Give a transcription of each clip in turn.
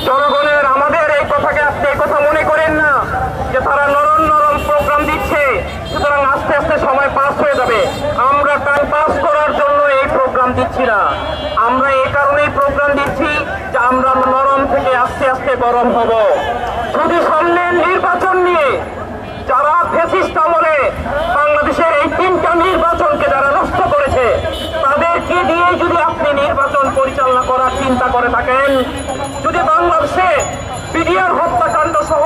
জনগণের আমাদের এই কথাকে আপনি এই কথা মনে করেন না যে তারা নরম নরম প্রোগ্রাম দিচ্ছে, সুতরাং আস্তে আস্তে সময় পাস হয়ে যাবে। আমরা টাইম পাস করার জন্য এই প্রোগ্রাম দিচ্ছি না, আমরা এই কারণেই প্রোগ্রাম দিচ্ছি যে আমরা নরম থেকে আস্তে আস্তে গরম হব। যদি সামনে নির্বাচন নিয়ে যারা ফ্যাসিস্ট আমলে বাংলাদেশের এই 3টা নির্বাচনকে যারা নষ্ট করেছে তাদেরকে দিয়ে যদি আপনি নির্বাচন পরিচালনা করার চিন্তা করে থাকেন, যদি বাংলাদেশে বিডিআর হত্যাকাণ্ড সহ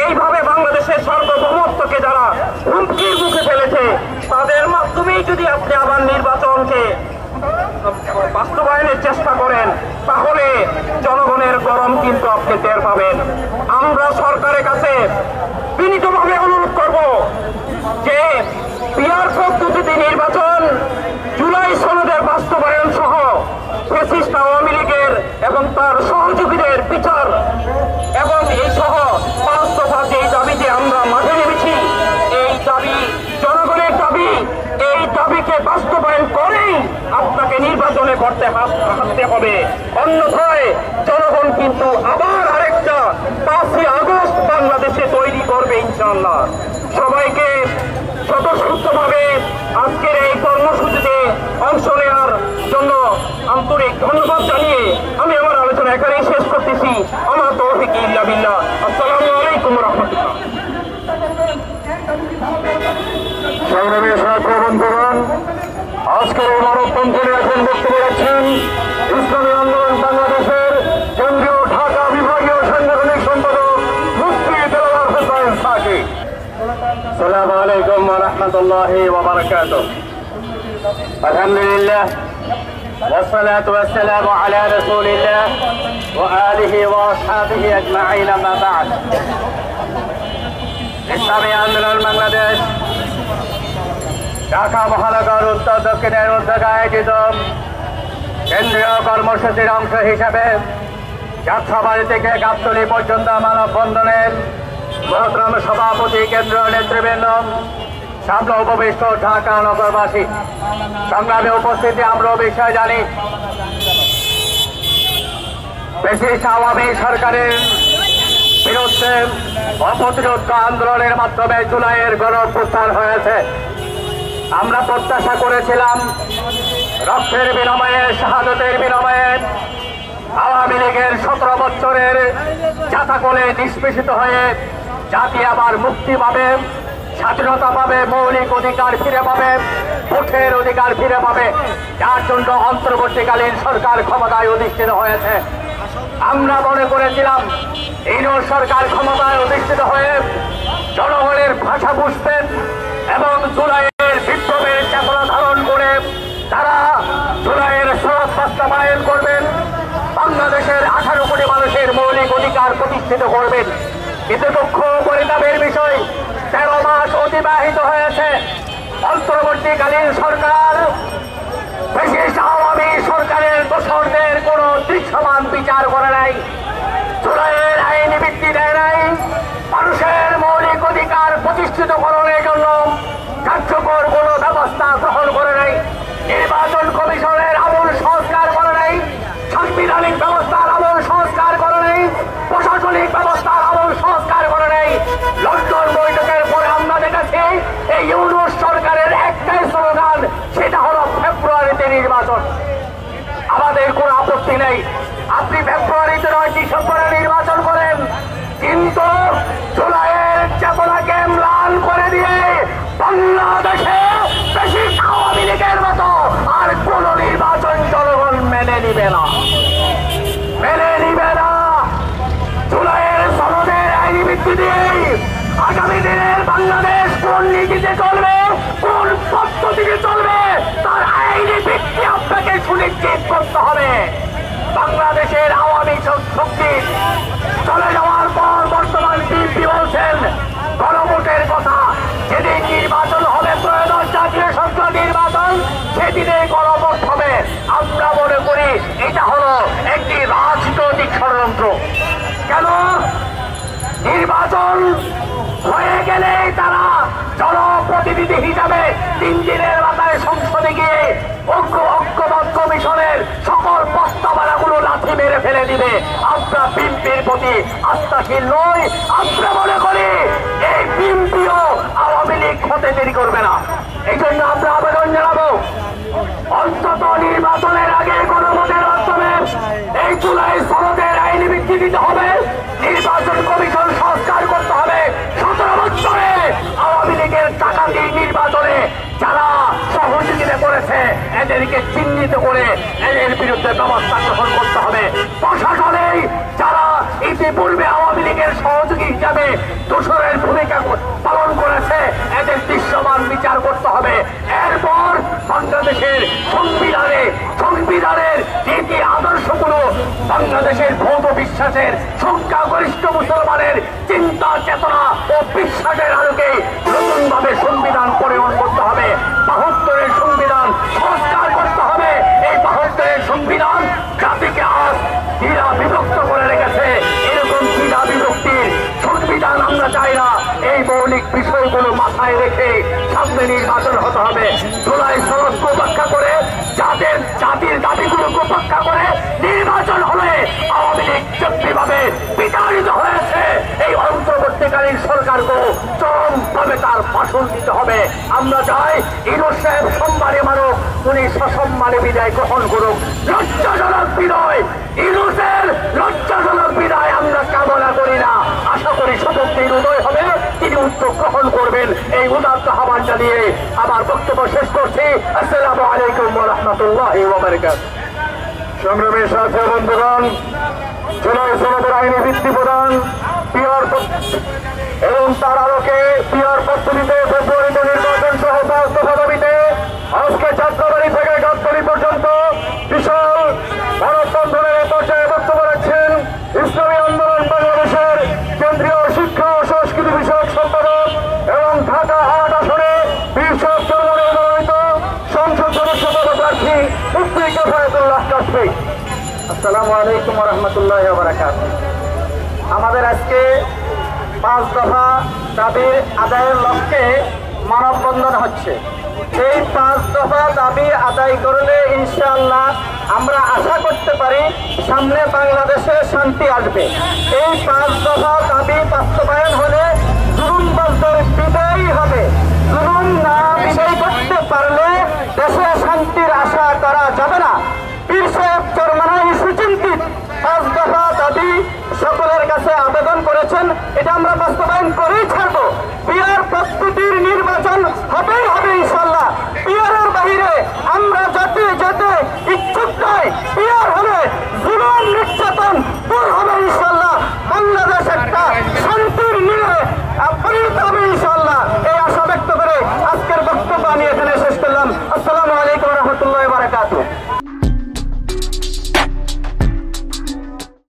এইভাবে বাংলাদেশের সার্বভৌমত্বকে যারা হুমকির মুখে ফেলেছে তাদের মাধ্যমেই যদি আপনি আবার নির্বাচনকে বাস্তবায়নের চেষ্টা করেন, তাহলে জনগণের গরম কিন্তু আপনি টের পাবেন। আমরা সরকারের কাছে বিনীতভাবে অনুরোধ করব যে পিআর পদ্ধতিতে নির্বাচন, জুলাই সনদের বাস্তবায়ন সহ ফ্যাসিস্ট আওয়ামী লীগের এবং তার সহযোগীদের বিচার এবং এই সহ 5 দফা যে দাবিতে আমরা মাঠে নেমেছি, এই দাবি জনগণের দাবি, এই দাবিকে বাস্তবায়ন করেই আপনাকে নির্বাচনে করতে হাঁটতে হবে। অন্যথায় জনগণ কিন্তু আবার আরেকটা 5ই আগস্ট বাংলাদেশে তৈরি করবে ইনশাআল্লাহ। সবাইকে স্বতঃস্ফূর্তভাবে আজকের এই কর্মসূচিতে অংশ নেওয়ার জন্য আন্তরিক ধন্যবাদ জানিয়ে আমি আমার আলোচনা এখানেই শেষ করতেছি। আমার তৌফিক ইল্লা বিল্লাহ। আসসালামু আলাইকুম ওয়া রাহমাতুল্লাহ। সংগ্রামী সাথী বন্ধুগণ, আজকের এই মানববন্ধনে এখন বক্তব্য রাখছেন ইসলামী আন্দোলন বাংলাদেশের কেন্দ্রীয় ঢাকা বিভাগীয় সাংগঠনিক সম্পাদক মুফতি দেলোয়ার হোসেন সাকি। আসসালামু আলাইকুম ওয়া রাহমাতুল্লাহি ওয়া বারাকাতুহু। আলহামদুলিল্লাহ والصلاة والسلام على رسول الله وآله وأصحابه أجمعين أما بعد। ইসলামী আন্দোলন বাংলাদেশ ঢাকা মহানগর উত্তর দক্ষিণের উদ্যোগে আয়োজিত কেন্দ্রীয় কর্মসূচির অংশ হিসাবে যাত্রাবাড়ি থেকে গাবতলী পর্যন্ত মানববন্ধনের মহতরম সভাপতি কেন্দ্রীয় নেতৃবৃন্দ, সামনে উপবিষ্ট ঢাকা নগরবাসী, সংগ্রামে উপস্থিতি আমরা বিষয় জানি, ফ্যাসিস্ট আওয়ামী সরকারের বিরুদ্ধে অপ্রতিরোধ আন্দোলনের মাধ্যমে জুলাইয়ের গণঅভ্যুত্থান হয়েছে। আমরা প্রত্যাশা করেছিলাম রক্তের বিনিময়ে, শাহাদতের বিনিময়ে আওয়ামী লীগের 17 বছরের জাতাকলে নিষ্পেষিত হয়ে জাতি আবার মুক্তি পাবে, স্বাধীনতা পাবে, মৌলিক অধিকার ফিরে পাবে, ভোটের অধিকার ফিরে পাবে, যার জন্য অন্তর্বর্তীকালীন সরকার ক্ষমতায় অধিষ্ঠিত হয়েছে। আমরা মনে করেছিলাম ইউনূস সরকার ক্ষমতায় অধিষ্ঠিত হয়ে জনগণের ভাষা বুঝবেন এবং জুলাইয়ের বিপ্লবের চেতনা ধারণ করে তারা জুলাইয়ের সনদ বাস্তবায়ন করবেন, বাংলাদেশের 18 কোটি মানুষের মৌলিক অধিকার প্রতিষ্ঠিত করবেন। কিন্তু দুঃখ পরিতাপের বিষয়, 13 মাস অতিবাহিত হয়েছে। অন্তর্বর্তীকালীন সরকার ফ্যাসিস্ট আওয়ামী সরকারের দোষরদের কোন দৃশ্যমান বিচার করে নাই, জুলাইয়ের আইনি ভিত্তি দেয় নাই, মানুষের মৌলিক অধিকার প্রতিষ্ঠিতকরণের জন্য কার্যকর কোন ব্যবস্থা গ্রহণ করে নাই, নির্বাচন কমিশনের আমূল সংস্কার করে নাই, সাংবিধানিক ব্যবস্থার আমূল সংস্কার করে নাই, প্রশাসনিক ব্যবস্থার আমূল সংস্কার করে নাই। লন্ডন বৈঠকের পরে আমরা দেখেছি এই ইউনূস সরকারের একটাই স্লোগান, সেটা হলো ফেব্রুয়ারিতে নির্বাচন। আমাদের কোনো আপত্তি নেই, আপনি ফেব্রুয়ারিতে নয় ডিসেম্বরে নির্বাচন করেন, কিন্তু জুলাইয়ের চেতনাকে ম্লান করে দিয়ে বাংলাদেশে বেশি আওয়ামী লীগের মতো আর কোন নির্বাচন জনগণ মেনে নিবে না, মেনে নিবে না। জুলাইয়ের সনদের আইনি ভিত্তি দিয়েই আগামী দিনের বাংলাদেশ কোন নীতিতে চলবে, কোন পদ্ধতিতে চলবে, তার আইনি ভিত্তি আপনাকে সুনিশ্চিত করতে হবে। বাংলাদেশের আওয়ামী শক্তি চলে যাওয়ার পর বর্তমান বিএনপি বলছেন গণভোটের কথা, যেদিন নির্বাচন হবে ত্রয়োদশ জাতীয় সংসদ নির্বাচন, সেদিনে গণভোট হবে। আমরা মনে করি এটা হলো একটি রাজনৈতিক ষড়যন্ত্র। কেন? নির্বাচন হয়ে গেলেই তারা জনপ্রতিনিধি হিসাবে 3 দিনের মাথায় সংসদে গিয়ে ঐক্যবদ্ধ কমিশনের সকল প্রস্তাবনাগুলো লাথি মেরে ফেলে দিবে। আমরা বিএনপির প্রতি আস্থাশীল নই। আমরা মনে করি এই বিএনপিও আওয়ামী লীগ হতে দেরি করবে না। এই জন্য আমরা আবেদন জানাবো, অন্তত নির্বাচনের আগে গণভোটের মাধ্যমে এই জুলাই সনদের আইনি ভিত্তি দিতে হবে। নির্বাচন কমিশন সংস্কার করতে হবে। 17 বছরে আওয়ামী লীগের টাকা দিয়ে নির্বাচনে যারা সহযোগিতা করেছে এদেরকে চিহ্নিত করে এদের বিরুদ্ধে ব্যবস্থা গ্রহণ করতে হবে। প্রশাসনেই যারা ইতিপূর্বে আওয়ামী লীগের সহযোগী হিসাবে দোসরের ভূমিকা পালন করেছে এদের দৃশ্যমান বিচার করতে হবে। এরপর বাংলাদেশের সংবিধানের নীতি আদর্শগুলো বাংলাদেশের ভৌত বিশ্বাসের সংখ্যাগরিষ্ঠ মুসলমানের চিন্তা চেতনা ও বিশ্বাসের আলোকে নতুনভাবে সংবিধান প্রণয়ন করতে হবে। 72-এর সংবিধান সংস্কার করতে হবে। এই 72-এর সংবিধান জাতিকে আজ দ্বিধা বিভক্ত করে রেখেছে। এরকম দ্বিধা বিভক্তির সংবিধান আমরা চাই না। এই মৌলিক বিষয়গুলো মাথায় রেখে সামনে নির্বাচন হতে হবে। জুলাই সনদকে উপেক্ষা করে জাতির দাবিগুলোকে উপেক্ষা করে নির্বাচন হলে আওয়ামী লীগ যেভাবে বিতাড়িত হয়েছে এই অন্তর্বর্তীকালীন সরকারকে চরমভাবে তার ভাষণ দিতে হবে। আমরা চাই ইউনূস সাহেব সম্মানে মানব, উনি সসম্মানে বিদায় গ্রহণ করুক। লজ্জাজনক বিদায়, ইউনূসের লজ্জাজনক বিদায় আমরা কামনা করি না। আশা করি শপথের উদয় হবে, তিনি উদ্যোগ গ্রহণ করবেন। এই উদাত্ত আহ্বান জানিয়ে আমার বক্তব্য শেষ করছি। আসসালামু আলাইকুম ওয়া রাহমাতুল্লাহি ওয়া বারাকাতুহু। সংগ্রামী সাথী বন্ধুগণ, জুলাই সনদের আইনি ভিত্তি প্রদান এবং তার আলোকে পিআর পদ্ধতিতে ফেব্রুয়ারিতে নির্বাচন সহ 5 দফা দাবিতে আজকে যাত্রাবাড়ি থেকে গাবতলী পর্যন্ত বিশাল মানববন্ধনের পর্যায়ে বক্তব্য রাখছেন ইসলামী আন্দোলন বাংলাদেশের কেন্দ্রীয় শিক্ষা ও সংস্কৃতি বিষয়ক সম্পাদক এবং ঢাকা 8 আসনে 20 চরমনে মনোনীত সংসদ সদস্য পদপ্রার্থী মুফতি কিফায়াতুল্লাহ কাশফি। আসসালামু আলাইকুম ওয়া রাহমাতুল্লাহি ওয়া বারাকাতুহু। আমাদের আজকে 5 দফা দাবির আদায়ের লক্ষ্যে মানববন্ধন হচ্ছে। এই 5 দফা দাবি আদায় করলে ইনশাআল্লাহ আমরা আশা করতে পারি সামনে বাংলাদেশে শান্তি আসবে। এই 5 দফা দাবি বাস্তবায়ন হলে জুলুমবাজদের বিদায় হবে। জুলুম না বিদায় করতে পারলে দেশে শান্তির আশা করা যাবে না। পীর সাহেব চরমনাই সুচিন্তিত 5 দফা দাবি সকলের কাছে আবেদন করেছেন, এটা আমরা বাস্তবায়ন করেই ছাড়বো। পিআর প্রস্তুতির নির্বাচন হবেই হবে ইনশাল্লাহ। পিআরের বাহিরে আমরা যেতে ইচ্ছুক নয়। পিআর হলে জুলুম নির্যাতন দূর হবে ইনশাল্লাহ। বাংলাদেশ একটা শান্তির নিয়ে পরিণত হবে ইনশাল্লাহ। এই আশা ব্যক্ত করে আজকের বক্তব্য আমি এখানে শেষ করলাম। আসসালামু আলাইকুম ওয়া রাহমাতুল্লাহি ওয়া বারাকাতুহু।